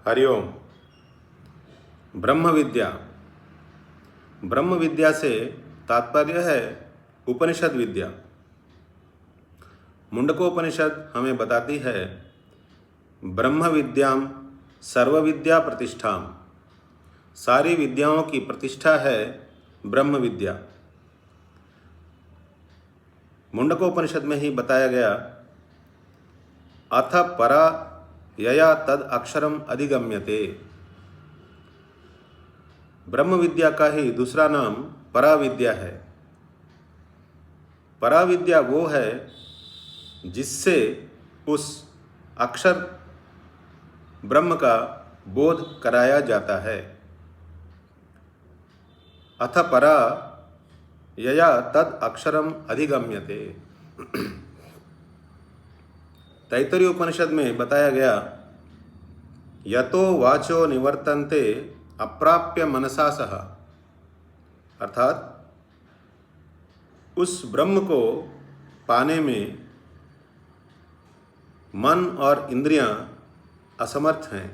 हरिओम। ब्रह्म विद्या। ब्रह्म विद्या से तात्पर्य है उपनिषद विद्या। मुंडकोपनिषद हमें बताती है ब्रह्म विद्याम सर्व विद्या प्रतिष्ठाम। सारी विद्याओं की प्रतिष्ठा है ब्रह्म विद्या। मुंडकोपनिषद में ही बताया गया, अथ परा यया तद अक्षरम अधिगम्यते। ब्रह्म विद्या का ही दूसरा नाम पराविद्या है। पराविद्या वो है जिससे उस अक्षर ब्रह्म का बोध कराया जाता है। अथ परा यया तद अक्षरम अधिगम्यते। तैत्तरीय उपनिषद में बताया गया, यतो वाचो निवर्तन्ते अप्राप्य मनसा सह। अर्थात उस ब्रह्म को पाने में मन और इंद्रियां असमर्थ हैं।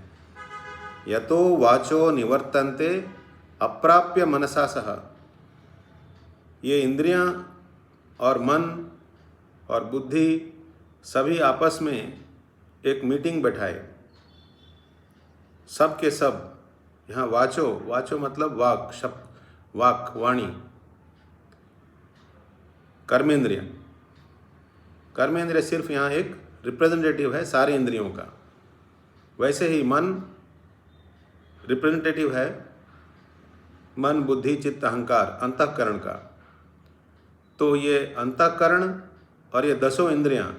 यतो वाचो निवर्तन्ते अप्राप्य मनसा सह। ये इंद्रियां और मन और बुद्धि सभी आपस में एक मीटिंग बैठाए। सब के सब यहाँ वाचो मतलब वाक, शब्द, वाक, वाणी। कर्मेंद्रिय सिर्फ यहाँ एक रिप्रेजेंटेटिव है सारे इंद्रियों का। वैसे ही मन रिप्रेजेंटेटिव है मन, बुद्धि, चित्त, अहंकार, अंतःकरण का। तो ये अंतःकरण और ये 10 इंद्रियां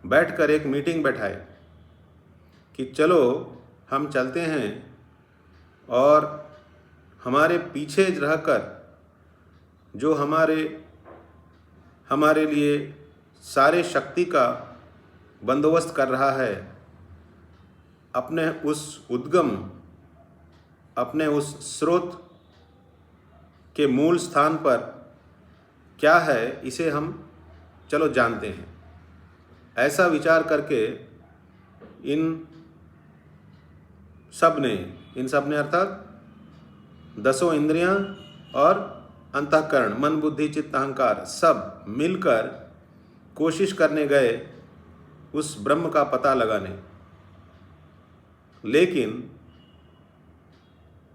बैठकर एक मीटिंग बैठाए कि चलो हम चलते हैं और हमारे पीछे रहकर जो हमारे लिए सारे शक्ति का बंदोबस्त कर रहा है, अपने उस उद्गम, अपने उस स्रोत के मूल स्थान पर क्या है, इसे हम चलो जानते हैं। ऐसा विचार करके इन सब ने अर्थात 10 इंद्रियां और अंतःकरण, मन, बुद्धि, चित्त, अहंकार सब मिलकर कोशिश करने गए उस ब्रह्म का पता लगाने। लेकिन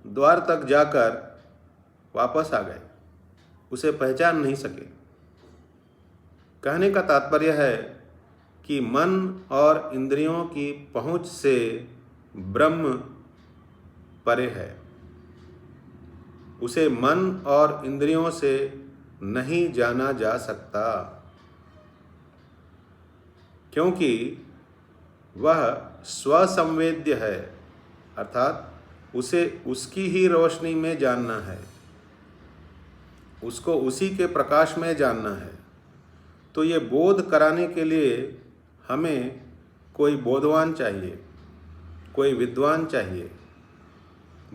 द्वार तक जाकर वापस आ गए, उसे पहचान नहीं सके। कहने का तात्पर्य है कि मन और इंद्रियों की पहुंच से ब्रह्म परे है। उसे मन और इंद्रियों से नहीं जाना जा सकता, क्योंकि वह स्वसंवेद्य है। अर्थात उसे उसकी ही रोशनी में जानना है, उसको उसी के प्रकाश में जानना है। तो ये बोध कराने के लिए हमें कोई बोधवान चाहिए, कोई विद्वान चाहिए,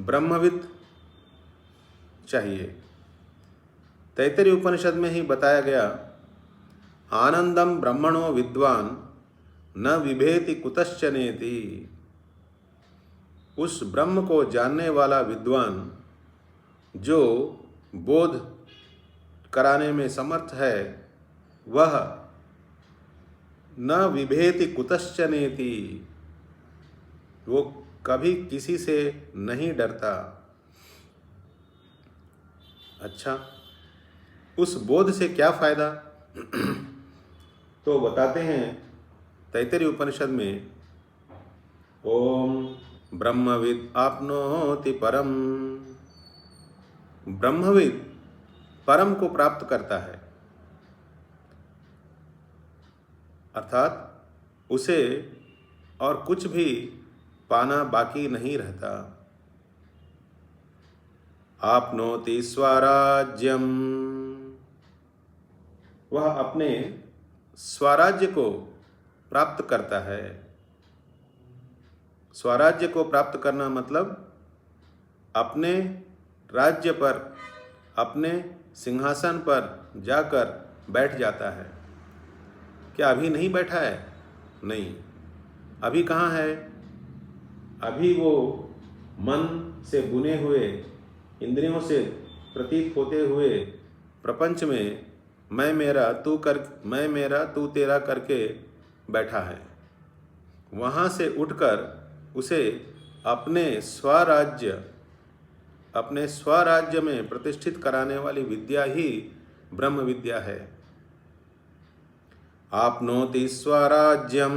ब्रह्मविद चाहिए। तैत्तरीय उपनिषद में ही बताया गया, आनंदम ब्रह्मणो विद्वान न विभेति कुतश्चनेति। उस ब्रह्म को जानने वाला विद्वान जो बोध कराने में समर्थ है, वह न विभेति कुतश्चनेति, वो कभी किसी से नहीं डरता। अच्छा, उस बोध से क्या फायदा? तो बताते हैं तैत्तरीय उपनिषद में, ओम ब्रह्मविद आपनोति परम। ब्रह्मविद परम को प्राप्त करता है, अर्थात उसे और कुछ भी पाना बाकी नहीं रहता। आपनोति स्वराज्यम। वह अपने स्वराज्य को प्राप्त करता है। स्वराज्य को प्राप्त करना मतलब अपने राज्य पर, अपने सिंहासन पर जाकर बैठ जाता है। क्या अभी नहीं बैठा है? नहीं। अभी कहाँ है? अभी वो मन से बुने हुए, इंद्रियों से प्रतीत होते हुए प्रपंच में मैं मेरा तू तेरा करके बैठा है। वहाँ से उठकर उसे अपने स्वराज्य में प्रतिष्ठित कराने वाली विद्या ही ब्रह्म विद्या है। आपनोति स्वराज्यम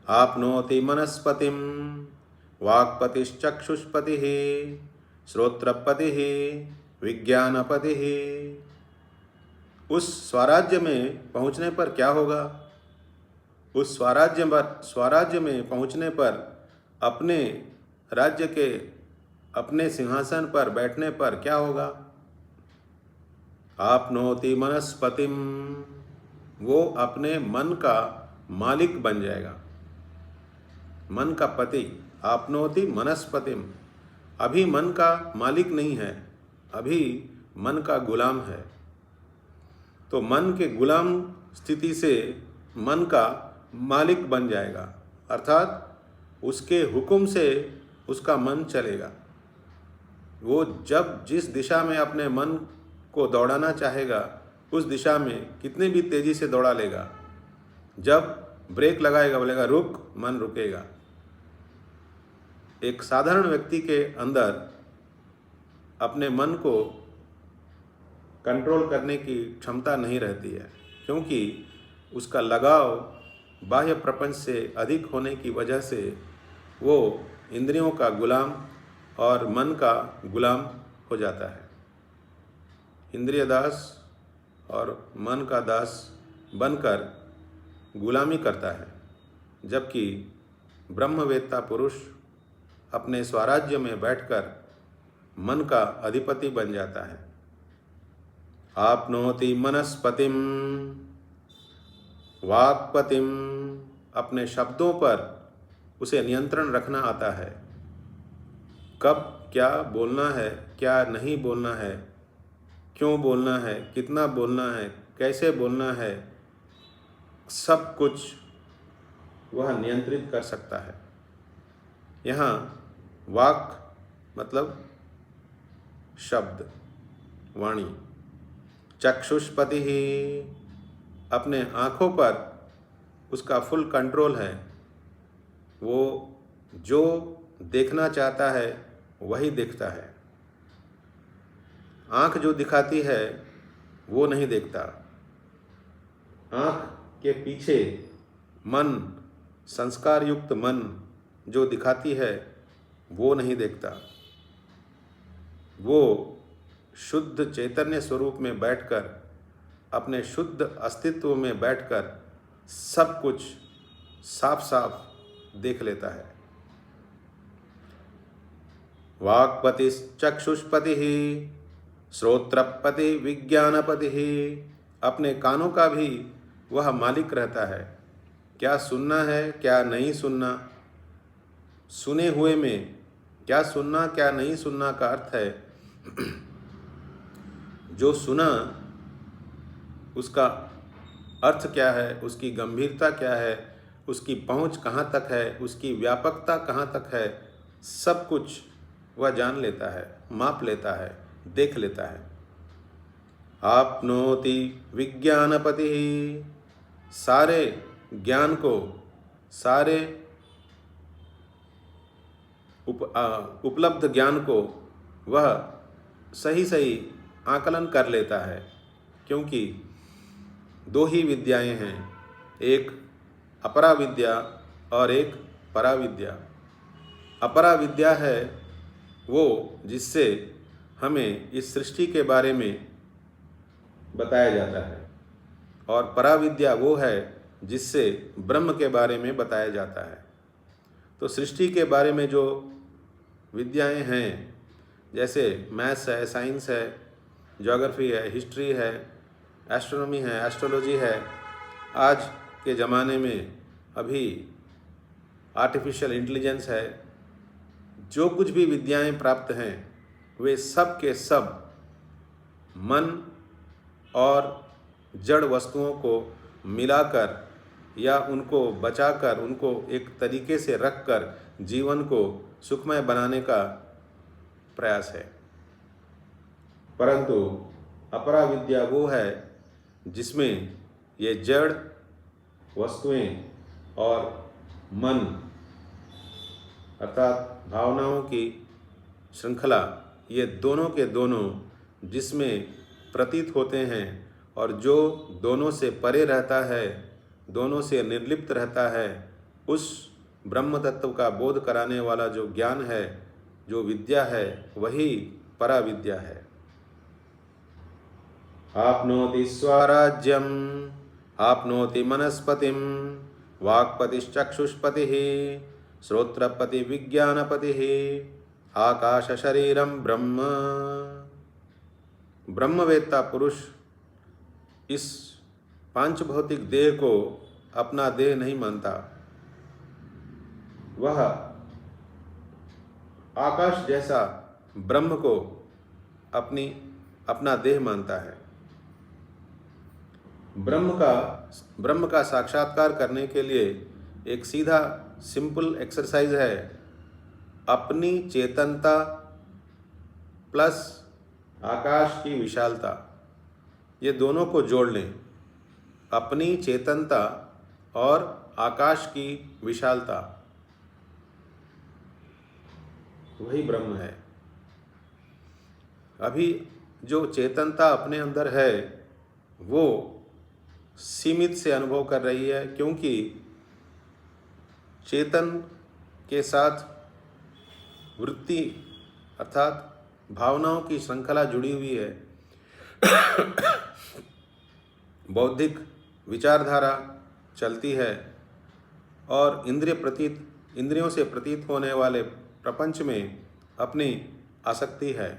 आपनोति मनस्पतिम वाक्पतिश्चक्षुष्पतिः श्रोत्रपतिः विज्ञानपतिः। उस स्वराज्य में पहुँचने पर क्या होगा? उस स्वराज्य में पहुँचने पर अपने राज्य के अपने सिंहासन पर बैठने पर क्या होगा? आपनोति मनस्पतिम, वो अपने मन का मालिक बन जाएगा, मन का पति। आपनोति मनस्पतिम, अभी मन का मालिक नहीं है, अभी मन का गुलाम है। तो मन के गुलाम स्थिति से मन का मालिक बन जाएगा, अर्थात उसके हुक्म से उसका मन चलेगा। वो जब जिस दिशा में अपने मन को दौड़ाना चाहेगा उस दिशा में कितनी भी तेज़ी से दौड़ा लेगा। जब ब्रेक लगाएगा, बोलेगा रुक, मन रुकेगा। एक साधारण व्यक्ति के अंदर अपने मन को कंट्रोल करने की क्षमता नहीं रहती है, क्योंकि उसका लगाव बाह्य प्रपंच से अधिक होने की वजह से वो इंद्रियों का गुलाम और मन का गुलाम हो जाता है। इंद्रिय दास और मन का दास बनकर गुलामी करता है, जबकि ब्रह्मवेत्ता पुरुष अपने स्वराज्य में बैठकर मन का अधिपति बन जाता है। आपनोति मनस्पतिम वाक्पतिम, अपने शब्दों पर उसे नियंत्रण रखना आता है। कब क्या बोलना है, क्या नहीं बोलना है, क्यों बोलना है, कितना बोलना है, कैसे बोलना है, सब कुछ वह नियंत्रित कर सकता है। यहाँ वाक मतलब शब्द, वाणी। चक्षुष्पति ही, अपने आँखों पर उसका फुल कंट्रोल है। वो जो देखना चाहता है वही देखता है। आँख जो दिखाती है वो नहीं देखता। आँख के पीछे मन, संस्कार युक्त मन जो दिखाती है वो नहीं देखता। वो शुद्ध चैतन्य स्वरूप में बैठकर, अपने शुद्ध अस्तित्व में बैठकर सब कुछ साफ साफ देख लेता है। वाक्पति चक्षुष्पति श्रोत्रपति विज्ञानपति, अपने कानों का भी वह मालिक रहता है। क्या सुनना है, क्या नहीं सुनना, सुने हुए में क्या सुनना क्या नहीं सुनना का अर्थ है जो सुना उसका अर्थ क्या है, उसकी गंभीरता क्या है, उसकी पहुंच कहाँ तक है, उसकी व्यापकता कहाँ तक है, सब कुछ वह जान लेता है, माप लेता है, देख लेता है। आपनोति विज्ञानपति, सारे ज्ञान को, सारे उपलब्ध ज्ञान को वह सही सही आकलन कर लेता है, क्योंकि दो ही विद्याएं हैं, एक अपरा विद्या और एक परा विद्या। अपरा विद्या है वो जिससे हमें इस सृष्टि के बारे में बताया जाता है, और परा विद्या वो है जिससे ब्रह्म के बारे में बताया जाता है। तो सृष्टि के बारे में जो विद्याएं हैं, जैसे मैथ्स है, साइंस है, ज्योग्राफी है, हिस्ट्री है, एस्ट्रोनॉमी है, एस्ट्रोलॉजी है, आज के ज़माने में अभी आर्टिफिशियल इंटेलिजेंस है, जो कुछ भी विद्याएं प्राप्त हैं वे सब के सब मन और जड़ वस्तुओं को मिलाकर या उनको बचाकर, उनको एक तरीके से रखकर जीवन को सुखमय बनाने का प्रयास है। परंतु अपरा विद्या वो है जिसमें ये जड़ वस्तुएं और मन अर्थात भावनाओं की श्रृंखला, ये दोनों के दोनों जिसमें प्रतीत होते हैं और जो दोनों से परे रहता है, दोनों से निर्लिप्त रहता है, उस ब्रह्म तत्व का बोध कराने वाला जो ज्ञान है, जो विद्या है, वही परा विद्या है। आपनोति स्वराज्यम आपनोति मनस्पतिम वाक्पतिश्चक्षुष्पतिः श्रोत्रपति विज्ञानपतिः आकाश शरीरम ब्रह्म। ब्रह्मवेत्ता पुरुष इस पांच भौतिक देह को अपना देह नहीं मानता, वह आकाश जैसा ब्रह्म को अपना देह मानता है। ब्रह्म का साक्षात्कार करने के लिए एक सीधा सिंपल एक्सरसाइज है, अपनी चेतनता प्लस आकाश की विशालता, ये दोनों को जोड़ लें। अपनी चेतनता और आकाश की विशालता, वही ब्रह्म है। अभी जो चेतनता अपने अंदर है वो सीमित से अनुभव कर रही है, क्योंकि चेतन के साथ वृत्ति अर्थात भावनाओं की श्रृंखला जुड़ी हुई है। बौद्धिक विचारधारा चलती है और इंद्रियों से प्रतीत होने वाले प्रपंच में अपनी आसक्ति है।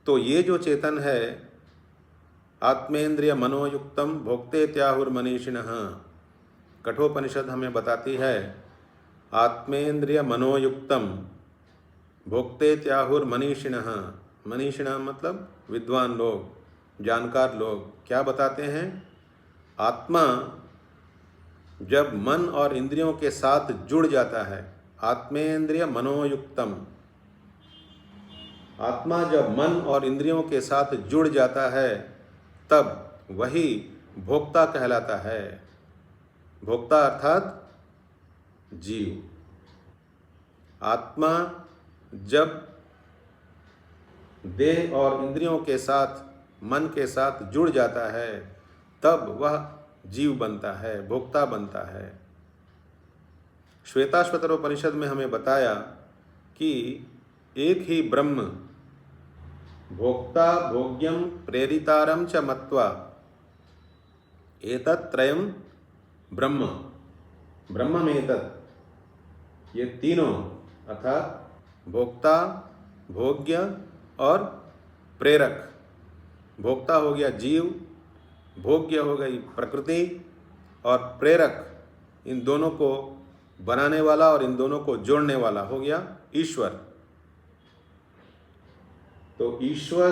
तो ये जो चेतन है, आत्मेन्द्रिय मनोयुक्तम भोक्तेत्याहुर्मनीषिणः, कठोपनिषद हमें बताती है, आत्मेन्द्रिय मनोयुक्तम भोक्तेत्याहुर्मनीषिणः। मनीषिणः मतलब विद्वान लोग, जानकार लोग। क्या बताते हैं? आत्मा जब मन और इंद्रियों के साथ जुड़ जाता है, आत्मेन्द्रिय मनोयुक्तम, आत्मा जब मन और इंद्रियों के साथ जुड़ जाता है तब वही भोक्ता कहलाता है। भोक्ता अर्थात जीव। आत्मा जब देह और इंद्रियों के साथ, मन के साथ जुड़ जाता है तब वह जीव बनता है, भोक्ता बनता है। श्वेताश्वतरोपनिषद में हमें बताया कि एक ही ब्रह्म भोक्ता भोग्यम प्रेरितारम च मत्वा एतत् त्रयम ब्रह्म ब्रह्ममेतत्, ये तीनों अर्थात भोक्ता, भोग्य और प्रेरक। भोक्ता हो गया जीव, भोग्य हो गई प्रकृति और प्रेरक, इन दोनों को बनाने वाला और इन दोनों को जोड़ने वाला हो गया ईश्वर। तो ईश्वर,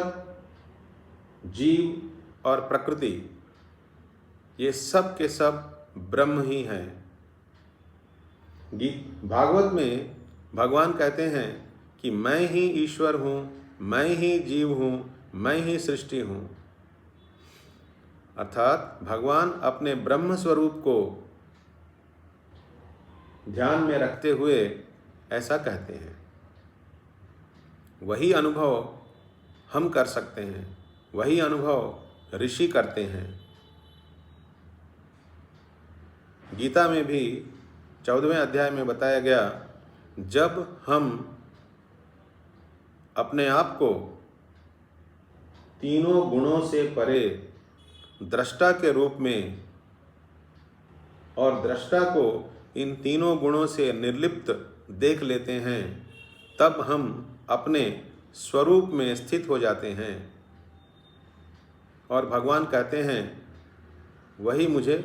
जीव और प्रकृति, ये सब के सब ब्रह्म ही हैं। भागवत में भगवान कहते हैं कि मैं ही ईश्वर हूँ, मैं ही जीव हूँ, मैं ही सृष्टि हूँ। अर्थात भगवान अपने ब्रह्म स्वरूप को ध्यान में रखते हुए ऐसा कहते हैं। वही अनुभव हम कर सकते हैं, वही अनुभव ऋषि करते हैं। गीता में भी 14वें अध्याय में बताया गया, जब हम अपने आप को तीनों गुणों से परे दृष्टा के रूप में और दृष्टा को इन तीनों गुणों से निर्लिप्त देख लेते हैं, तब हम अपने स्वरूप में स्थित हो जाते हैं और भगवान कहते हैं वही मुझे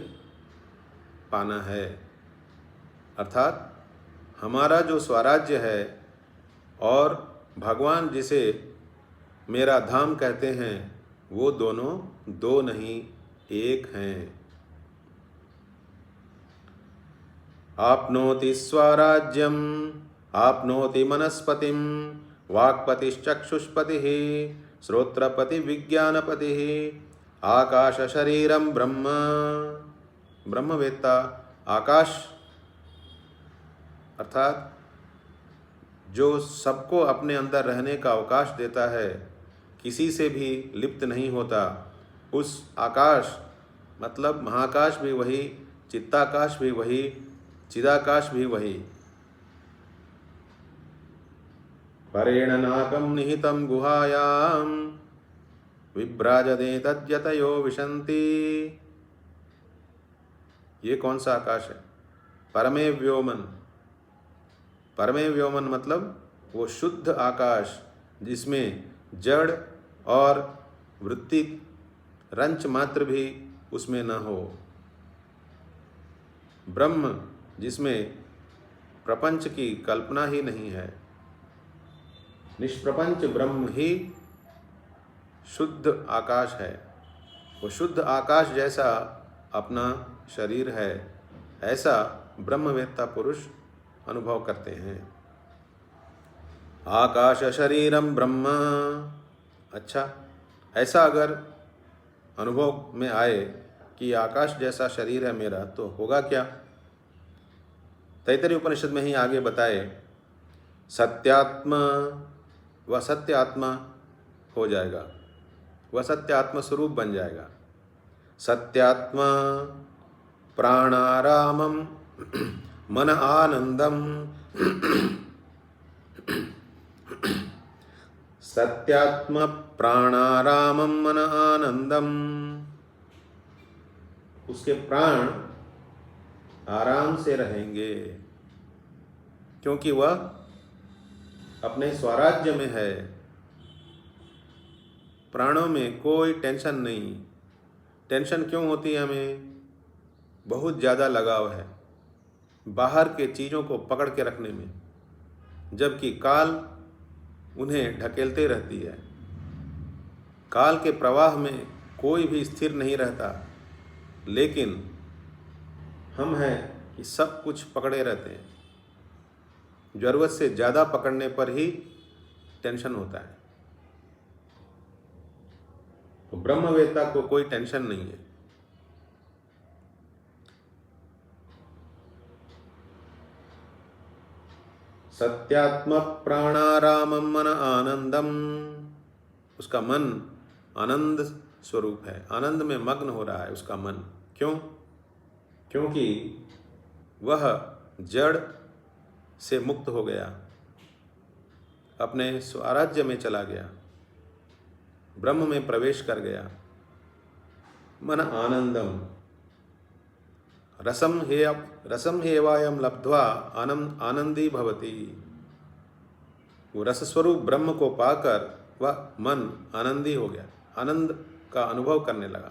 पाना है। अर्थात हमारा जो स्वराज्य है और भगवान जिसे मेरा धाम कहते हैं, वो दोनों दो नहीं एक हैं। आपनोति स्वराज्यम आपनोति मनस्पतिम वाक्पतिश्चक्षुष्पतिः श्रोत्रपति विज्ञानपतिः आकाश शरीरम ब्रह्म। ब्रह्मवेत्ता आकाश अर्थात जो सबको अपने अंदर रहने का अवकाश देता है, किसी से भी लिप्त नहीं होता, उस आकाश मतलब महाकाश भी वही, चित्ताकाश भी वही, चिदाकाश भी वही। परेण नाकं निहितं गुहायां विभ्राजते तद्यतयो विशन्ति। ये कौन सा आकाश है? परमे व्योमन। परमे व्योमन मतलब वो शुद्ध आकाश जिसमें जड़ और वृत्ति रंच मात्र भी उसमें न हो। ब्रह्म जिसमें प्रपंच की कल्पना ही नहीं है। निष्प्रपंच ब्रह्म ही शुद्ध आकाश है। वो शुद्ध आकाश जैसा अपना शरीर है, ऐसा ब्रह्मवेत्ता पुरुष अनुभव करते हैं। आकाश शरीरम ब्रह्म। अच्छा, ऐसा अगर अनुभव में आए कि आकाश जैसा शरीर है मेरा, तो होगा क्या? तैत्तरीय उपनिषद में ही आगे बताए, सत्यात्मा, वह सत्य आत्मा हो जाएगा, वह सत्य आत्मा स्वरूप बन जाएगा। सत्यात्मा प्राणारामम मन आनंदम। सत्यात्मा प्राणारामम मन आनंदम। उसके प्राण आराम से रहेंगे क्योंकि वह अपने स्वराज्य में है। प्राणों में कोई टेंशन नहीं। टेंशन क्यों होती है हमें? बहुत ज़्यादा लगाव है बाहर के चीज़ों को पकड़ के रखने में, जबकि काल उन्हें ढकेलते रहती है। काल के प्रवाह में कोई भी स्थिर नहीं रहता, लेकिन हम हैं कि सब कुछ पकड़े रहते हैं। ज़रूरत से ज़्यादा पकड़ने पर ही टेंशन होता है। तो ब्रह्मवेत्ता को कोई टेंशन नहीं है। सत्यात्म प्राणारामम मन आनंदम। उसका मन आनंद स्वरूप है, आनंद में मग्न हो रहा है उसका मन। क्यों? क्योंकि वह जड़ से मुक्त हो गया, अपने स्वराज्य में चला गया, ब्रह्म में प्रवेश कर गया। मन आनंदम रसम हेवायम लब्ध्वा आनंदी भवति। वो रस स्वरूप ब्रह्म को पाकर वह मन आनंदी हो गया, आनंद का अनुभव करने लगा।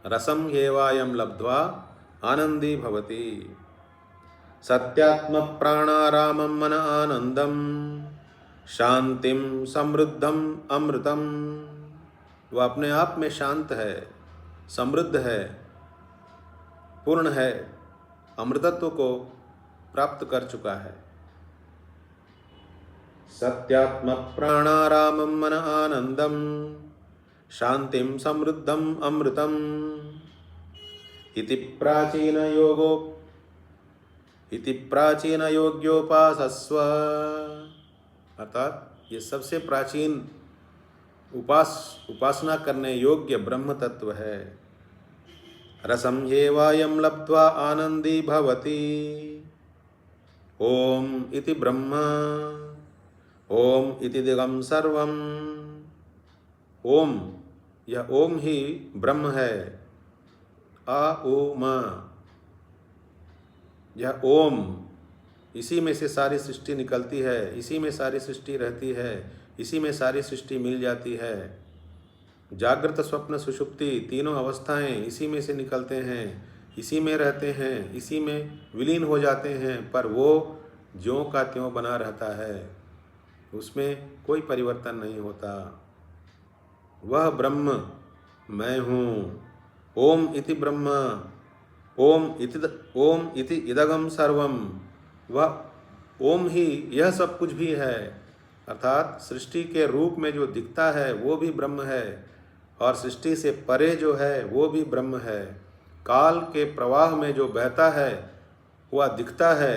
रसम हेवायम लब्ध्वा आनंदी भवति। सत्यात्म प्राणारामम मन आनंदम शांतिम समृद्धम अमृतम। वह अपने आप में शांत है, समृद्ध है, पूर्ण है, अमृतत्व को प्राप्त कर चुका है। सत्यात्म प्राणारामम मन आनंदम शांतिम समृद्धम अमृतम। इति प्राचीन योग्योपासस्व। अर्थात ये सबसे प्राचीन उपासना करने योग्य ब्रह्म तत्व है। रसम हेवायम लब्ध्वा आनंदी भवति। ओम इति ब्रह्म, ओम इति दिगम सर्वम। ओम, यह ओम ही ब्रह्म है। आ ओ म, यह ओम, इसी में से सारी सृष्टि निकलती है, इसी में सारी सृष्टि रहती है, इसी में सारी सृष्टि मिल जाती है। जागृत स्वप्न सुषुप्ति तीनों अवस्थाएं इसी में से निकलते हैं, इसी में रहते हैं, इसी में विलीन हो जाते हैं, पर वो ज्यों का त्यों बना रहता है, उसमें कोई परिवर्तन नहीं होता। वह ब्रह्म मैं हूँ। ओम इति ब्रह्म, ओम इति इदगम सर्वम, वह ओम ही यह सब कुछ भी है। अर्थात सृष्टि के रूप में जो दिखता है वो भी ब्रह्म है, और सृष्टि से परे जो है वो भी ब्रह्म है। काल के प्रवाह में जो बहता है वह दिखता है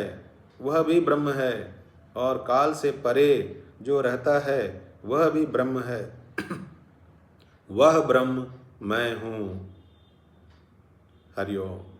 वह भी ब्रह्म है, और काल से परे जो रहता है वह भी ब्रह्म है। वह ब्रह्म मैं हूँ। हरि ओम।